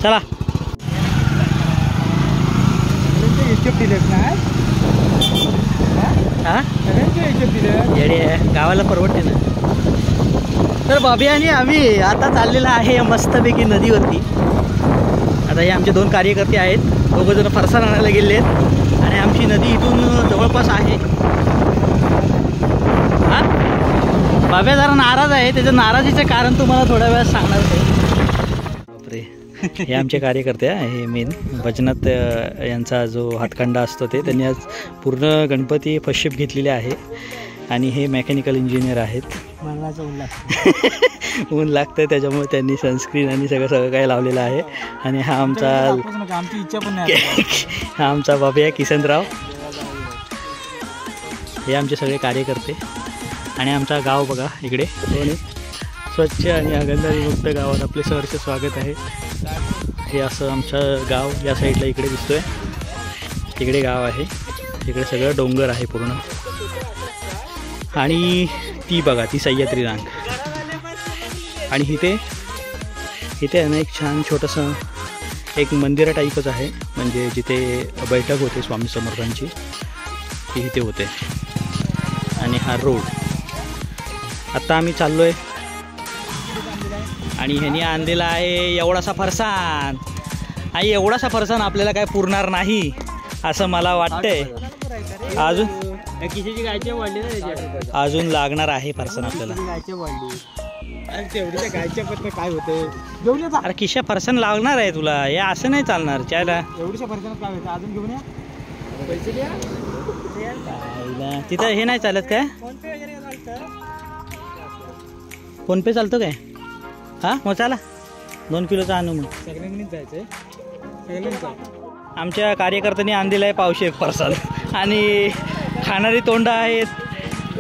चला गावाला परवडते ना. तर बाबी आणि आम्ही आता चाललेला आहे मस्तपैकी नदीवरती. आता हे आमचे 2 कार्यकर्ते आहेत, दोघं जण फरसाण आणायला गेले आहेत आणि आमची नदी इथून जवळपास आहे. हां बाब्या जरा नाराज आहे, त्याचं नाराजीचं कारण तुम्हाला थोड्या वेळात सांगणार आहे. बापरे, हे आमचे कार्यकर्ते आहे. हे मेन भजनात यांचा जो हातखंडा असतो ते त्यांनी आज पूर्ण गणपती फर्स्ट घेतलेले आहे. आणि हे मेकॅनिकल इंजिनियर आहेत. ऊन लागतं त्याच्यामुळे त्यांनी सनस्क्रीन आणि सगळं काय लावलेलं आहे. आणि हा आमचा हा आमचा बाबा किसनराव. हे आमचे सगळे कार्यकर्ते. आणि आमचा गाव बघा इकडे स्वच्छ आणि आगंधारीमुक्त गावात आपले सहर्ष स्वागत आहे. हे असं आमचं गाव या साईडला इकडे दिसतोय. तिकडे गाव आहे, तिकडे सगळं डोंगर आहे पूर्ण. आणि ती बघा ती सह्याद्री रांग. आणि इथे आहे ना एक छान छोटंसं एक मंदिरा टाईपच आहे, म्हणजे जिथे बैठक होते स्वामी समर्थांची ती इथे होते. आणि हा रोड आत्ता आम्ही चाललो आहे. आणि ह्यांनी आणलेला आहे एवढासा फरसाण. आणि एवढासा फरसाण आपल्याला काय पुरणार नाही असं मला वाटतंय. अजून लागणार आहे फरसाण आपल्याला. काय होते अरे किशा फरसाण लागणार आहे तुला, हे असं नाही चालणार. चायला एवढ्याशा फरसाण काय होतं, अजून घेऊन या. पैसे द्या. तिथं हे नाही चालत काय, फोन पे चालतो काय? हां मग चला 2 किलोचा आणू. मग सगळ्यांनीच जायचंय. आमच्या कार्यकर्त्यांनी आणलेलं आहे पावशे फरसाण. आणि खाणारी तोंड आहेत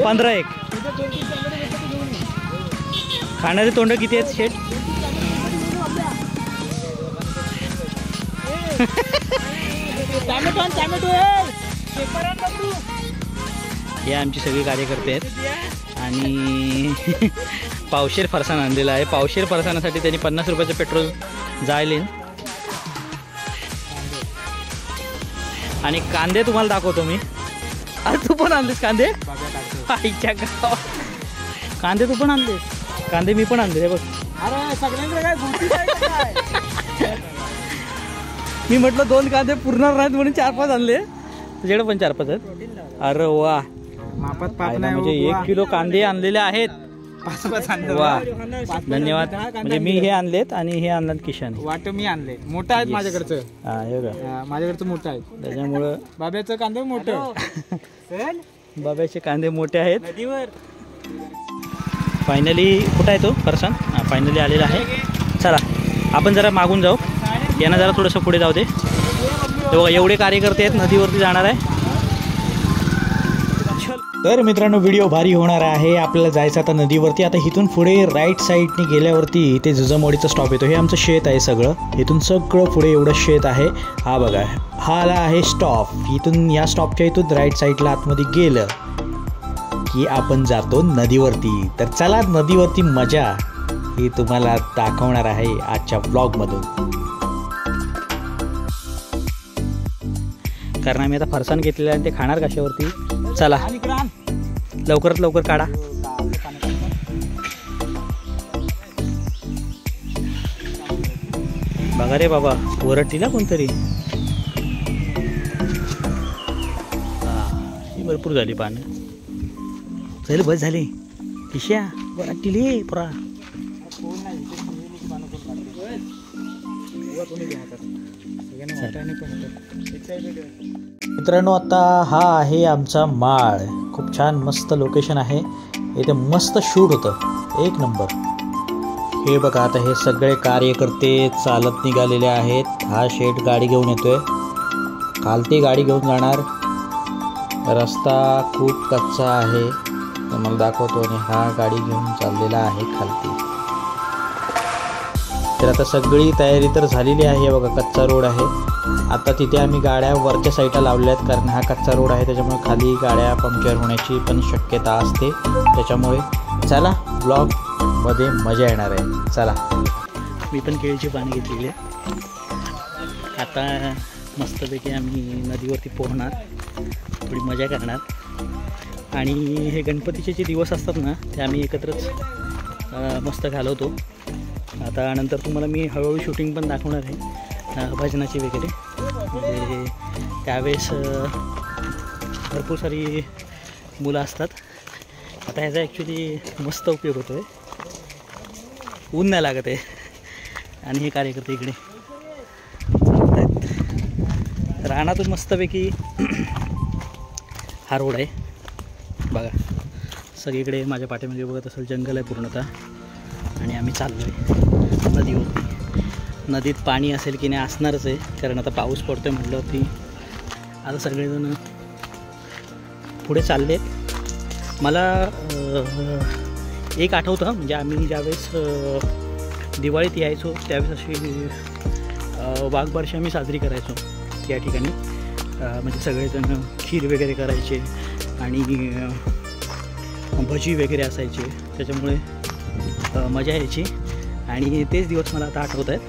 15 खाणारी तोंड किती आहेत शेट? हे आमचे सगळे कार्यकर्ते आहेत. आणि पावशेर फरसाण आणलेला आहे. पावशेर फरसाणासाठी त्यांनी 50 रुपयाचं पेट्रोल जायले. आणि कांदे तुम्हाला दाखवतो मी. अरे तू पण आणलेस कांदे? आईच्या गावात कांदे तू पण आणलेस? कांदे मी पण आणले बघ. अरे सगळ्यांकडे काय मी म्हटलं 2 कांदे पुरणार नाहीत म्हणून 4-5 आणले. तुझ्याकडे पण 4-5 आहेत? अरे वा, म्हणजे 1 किलो कांदे आणलेले आहेत. वा धन्यवाद. म्हणजे मी हे आणलेत आणि हे आणलं किशन. वाट मी आणले मोठं आहेत माझ्याकडचं. हा हे का माझ्याकडचं मोठं आहे, त्याच्यामुळं बाब्याचं कांदे मोठं. बाब्याचे कांदे मोठे आहेत. फायनली कुठं आहे तो फरसाण? हां फायनली आलेला आहे. चला आपण जरा मागून जाऊ, यांना जरा थोडंसं पुढे जाऊ दे. बघा एवढे कार्यकर्ते आहेत, नदीवरती जाणार आहे. तर मित्रांनो व्हिडिओ भारी होणार आहे. आपल्याला जायचं आता नदीवरती. आता इथून पुढे राईट साईडने गेल्यावरती इथे जुजामवाडीचा स्टॉप येतो. हे आमचं शेत आहे सगळं. इथून सगळं पुढे एवढं शेत आहे. हा बघा हा आला आहे स्टॉप. इथून या स्टॉपच्या इथून राईट साईडला आतमध्ये गेलं की आपण जातो नदीवरती. तर चला नदीवरती मजा ही तुम्हाला दाखवणार आहे आजच्या ब्लॉगमधून. कारण आम्ही आता फरसाण घेतलेलं आहे ते खाणार कशावरती. चला लवकरात लवकर काढा. बघा रे बाबा वरटीला कोणतरी. ही भरपूर झाली पानं. चल बस झाली पिश्या वरटीले पुरा. मित्रांनो आता हा आहे आमचा माळ. खूप छान मस्त लोकेशन आहे. इथे मस्त शूट होतं एक नंबर. हे बघा आता हे सगळे कार्यकर्ते चालत निघालेले आहेत. हा शेठ गाडी घेऊन येतोय. खालती गाडी घेऊन जाणार. रस्ता खूप कच्चा आहे तुम्हाला दाखवतो. आणि हा गाडी घेऊन चाललेला आहे खालती. तर आता सगळी तयारी तर झालेली आहे. बघा कच्चा रोड आहे. आता तिथे आम्ही गाड्या वरच्या साईडला लावल्या आहेत कारण हा कच्चा रोड आहे. त्याच्यामुळे खाली गाड्या पंक्चर होण्याची पण शक्यता असते. त्याच्यामुळे चला ब्लॉग मध्ये मजा येणार आहे. चला, मी पण केळीची पानं घेतलेली आहे. आता मस्तपैकी आम्ही नदीवरती पोहणार, थोडी मजा करणार आणि हे गणपतीचे जे दिवस असतात ना ते आम्ही एकत्रच मस्त घालवतो. आता नंतर तुम्हाला मी हळूहळू शूटिंग पण दाखवणार आहे भजनाची वगैरे. म्हणजे त्यावेळेस भरपूर सारी मुलं असतात. आता ह्याचा ॲक्च्युली मस्त उपयोग होतो आहे, ऊन नाही लागत आहे. आणि हे कार्यकर्ते इकडे चालत आहेत रानातून मस्तपैकी. हा रोड आहे बघा, सगळीकडे माझ्या पाठीमागे बघत असेल जंगल आहे पूर्णतः. आणि आम्ही चाललो आहे नदीवरती. नदीत पाणी असेल की नाही असणारच आहे, कारण आता पाऊस पडतो आहे म्हटल्यावरती. आता सगळेजण पुढे चालले आहेत. मला एक आठवतं, म्हणजे आम्ही ज्यावेळेस दिवाळीत यायचो त्यावेळेस अशी वाघबारशी आम्ही साजरी करायचो त्या ठिकाणी. म्हणजे सगळेजण खीर वगैरे करायचे आणि भजी वगैरे असायचे, त्याच्यामुळे मजा यायची. आणि तेच दिवस मला आता आठवत आहेत.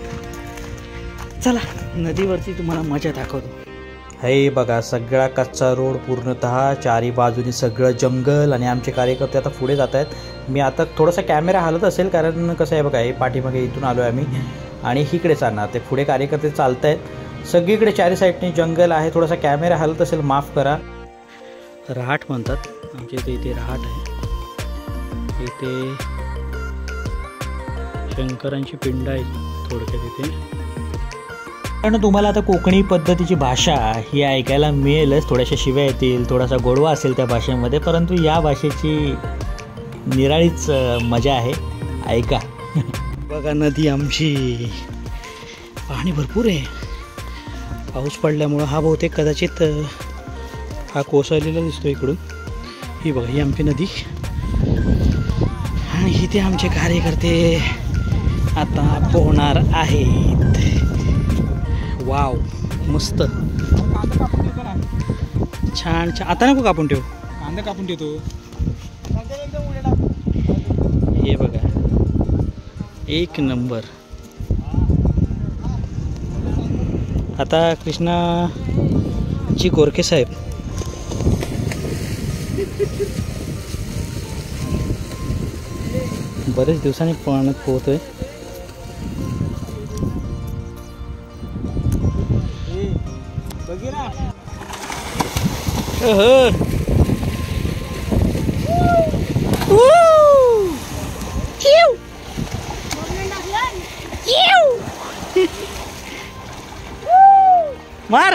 चला, नदीवरची तुम्हाला मजा दाखवतो. हे बघा, सगळा कच्चा रोड पूर्णतः, चारी बाजूनी सगळं जंगल. आणि आमचे कार्यकर्ते आता पुढे जात आहेत. मी आता थोडासा कॅमेरा हलत असेल, कारण कसं आहे बघा, हे पाठीमागे इथून आलो आहे आम्ही आणि इकडे चालणार. ते पुढे कार्यकर्ते चालत आहेत. सगळीकडे चारी साईडने जंगल आहे. थोडासा कॅमेरा हलत असेल, माफ करा. रहाट म्हणतात आमच्या इथे. इथे रहाट आहे. इथे शंकरांची पिंड आहे थोडक्यात इथे. कारण तुम्हाला आता कोकणी पद्धतीची भाषा ही ऐकायला मिळेलच. थोड्याशा शिव्या येतील, थोडासा गोडवा असेल त्या भाषेमध्ये, परंतु या भाषेची निराळीच मजा आहे. ऐका. बघा नदी आमची, पाणी भरपूर आहे. पाऊस पडल्यामुळं हा बहुतेक कदाचित हा कोसळलेला दिसतो इकडून. ही बघा, ही आमची नदी. आणि इथे आमचे कार्यकर्ते आता पोहणार आहेत. वाव, मस्त, छान छान. आता नको कापून ठेव, कांदा कापून ठेवतो. हे बघा, एक नंबर. आता कृष्णाजी गोरखे साहेब बरेच दिवसांनी पाण्यात पोहतोय. मार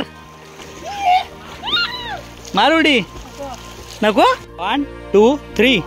मार उडी नको. 1 2 3.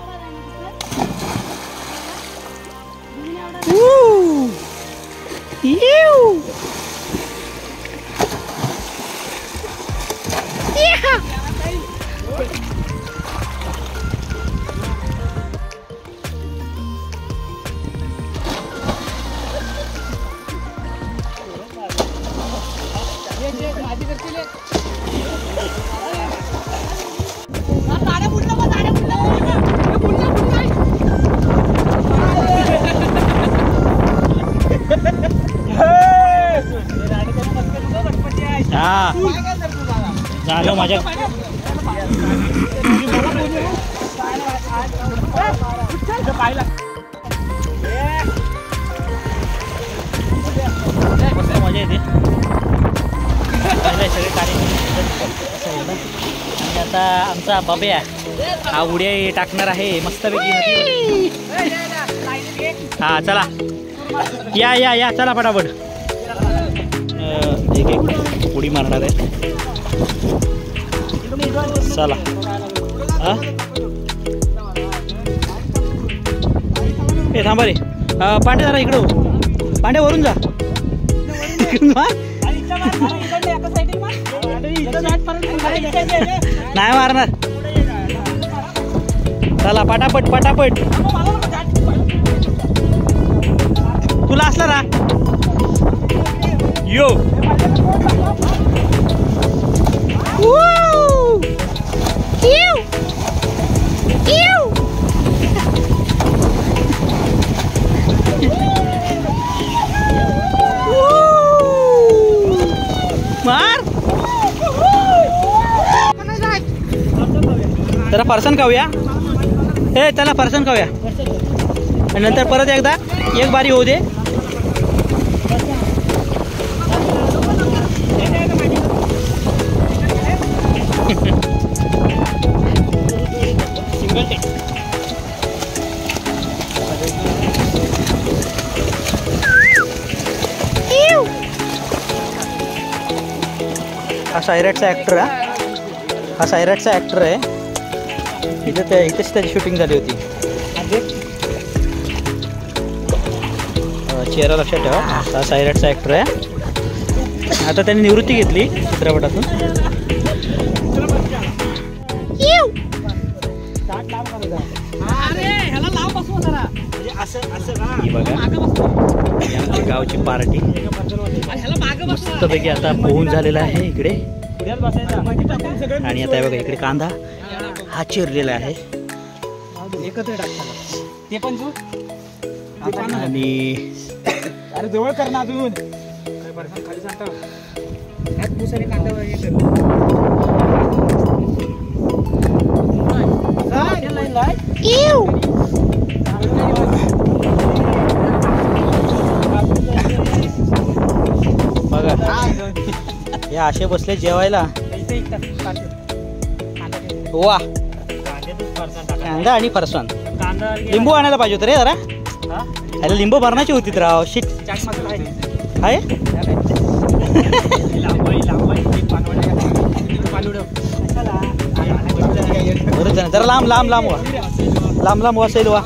हा झालं माझ्या. मजा येते सगळे कार्यक्रम. आणि आता आमचा बब्या हा उड्या टाकणार आहे मस्तपैकी. हा चला, या या या, चला फटाफट. एक एक उडी मारणार आहे. चला. हा ए थांबा रे. पांडे जरा इकडं हो. पांडे वरून जा. नाही मारणार. चला पटापट पटापट. तुला असला ना यो. जरा फरसाण खाऊया. हे चला फरसाण खाऊया आणि नंतर परत एकदा एक बारी होऊ दे. हा सायराटचा ॲक्टर आहे. हा सायराटचा ॲक्टर आहे. इथेच त्याची शूटिंग झाली होती. चेहरा लक्षात ठेवा. हा सायराटचा ॲक्टर आहे. आता त्यांनी निवृत्ती घेतली चित्रपटातून. बघा आमच्या गावची पार्टी मस्तपैकी आता पोहून झालेला आहे इकडे. आणि आता बघा इकडे कांदा हा चिरलेला आहे. आणि जवळ कर ना अजून बघा हे असे बसले जेवायला. वा कांदा आणि फरसाण. लिंबू आणायला पाहिजे होतं रे जरा. अरे लिंबू भरण्याची होती राव. शिट आहे. जरा लांब लांब लांब वा. लांब लांब वासेल वा.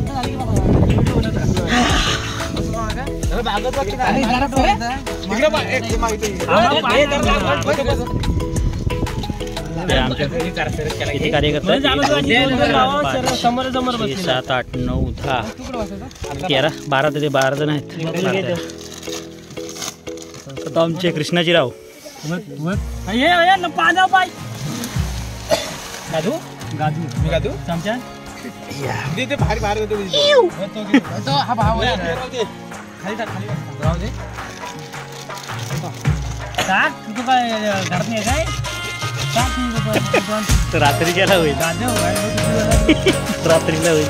कार्यकर्ता 7, 8, 9, 10, 13, 12 जण आहेत. आता आमचे कृष्णाजी राव. भारी भारी रात्री गेला होईल. रात्रीला होईल.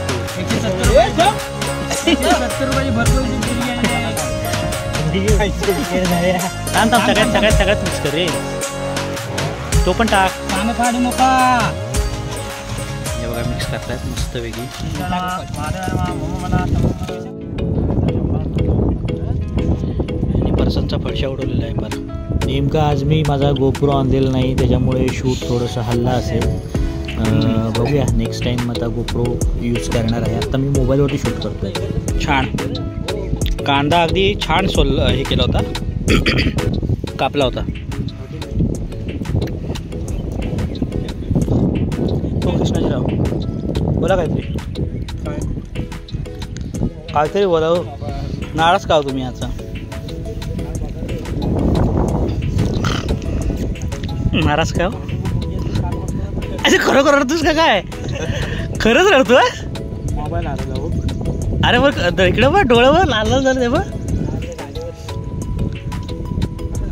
सगळ्यात मिक्स कर रे. तो पण टाक. फाडू नका. हे बघा मिक्स करतात मस्त वेगळी. फरसाणचा फडशा उडवलेला आहे. बरं नेमका आज मी माझा गोप्रो आणलेला नाही त्याच्यामुळे शूट थोडंसं हल्ला असेल. बघूया नेक्स्ट टाईम आता गोप्रो यूज करणार आहे. आता मी मोबाईलवरती शूट करतो आहे. छान कांदा अगदी छान हे केला होता. कापला होता. तो कृष्णाजीराव बोला काहीतरी बोला हो. नाराज का हो तुम्ही याचा. नाराज का हो. अरे खरोखर रडतोस का काय. खरंच रडतोय. अरे बघ इकडे बघ डोळ्यावर लाल लाल झालं. बघ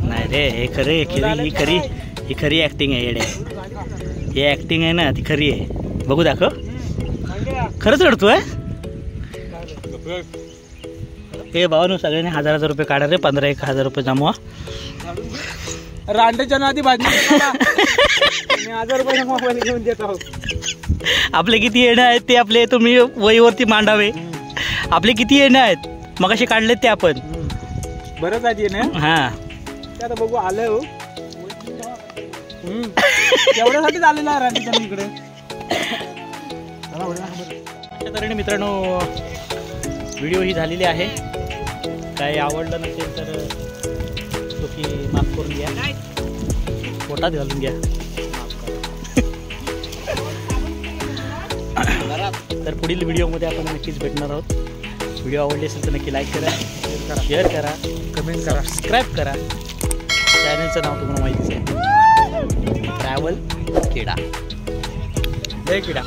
नाही रे हे खरे ही खरी ऍक्टिंग आहे येडे. ही ऍक्टिंग आहे ना ती खरी आहे. बघू दाखव. खरंच रडतोय. हे भावानो सगळ्यांनी 1000 रुपये काढा रे. 15,000 रुपये जमवा. रांडेच्या नादी भाजी 1000 रुपये मोबाईल घेऊन देत आहोत. आपले किती येणं आहेत ते आपले तुम्ही वहीवरती मांडावे. आपले किती येणं आहेत मग असे काढलेत ते आपण. बरंच आहे ना. हा आता बघू आलं हो. एवढ्यासाठीच आलेलं आहे रांडेच्या इकडे. अशा तऱ्हेने मित्रांनो व्हिडिओ ही झालेली आहे. काही आवडलं नसेल तर की माफ करून घ्या. पोटात घालून घ्या. तर पुढील व्हिडिओमध्ये आपण नक्कीच भेटणार आहोत. व्हिडिओ आवडले असेल तर नक्की लाईक करा, शेअर करा, कमेंट करा, सबस्क्राईब करा. चॅनलचं नाव तुम्हाला माहितीच आहे. ट्रॅव्हल किडा. जय किडा.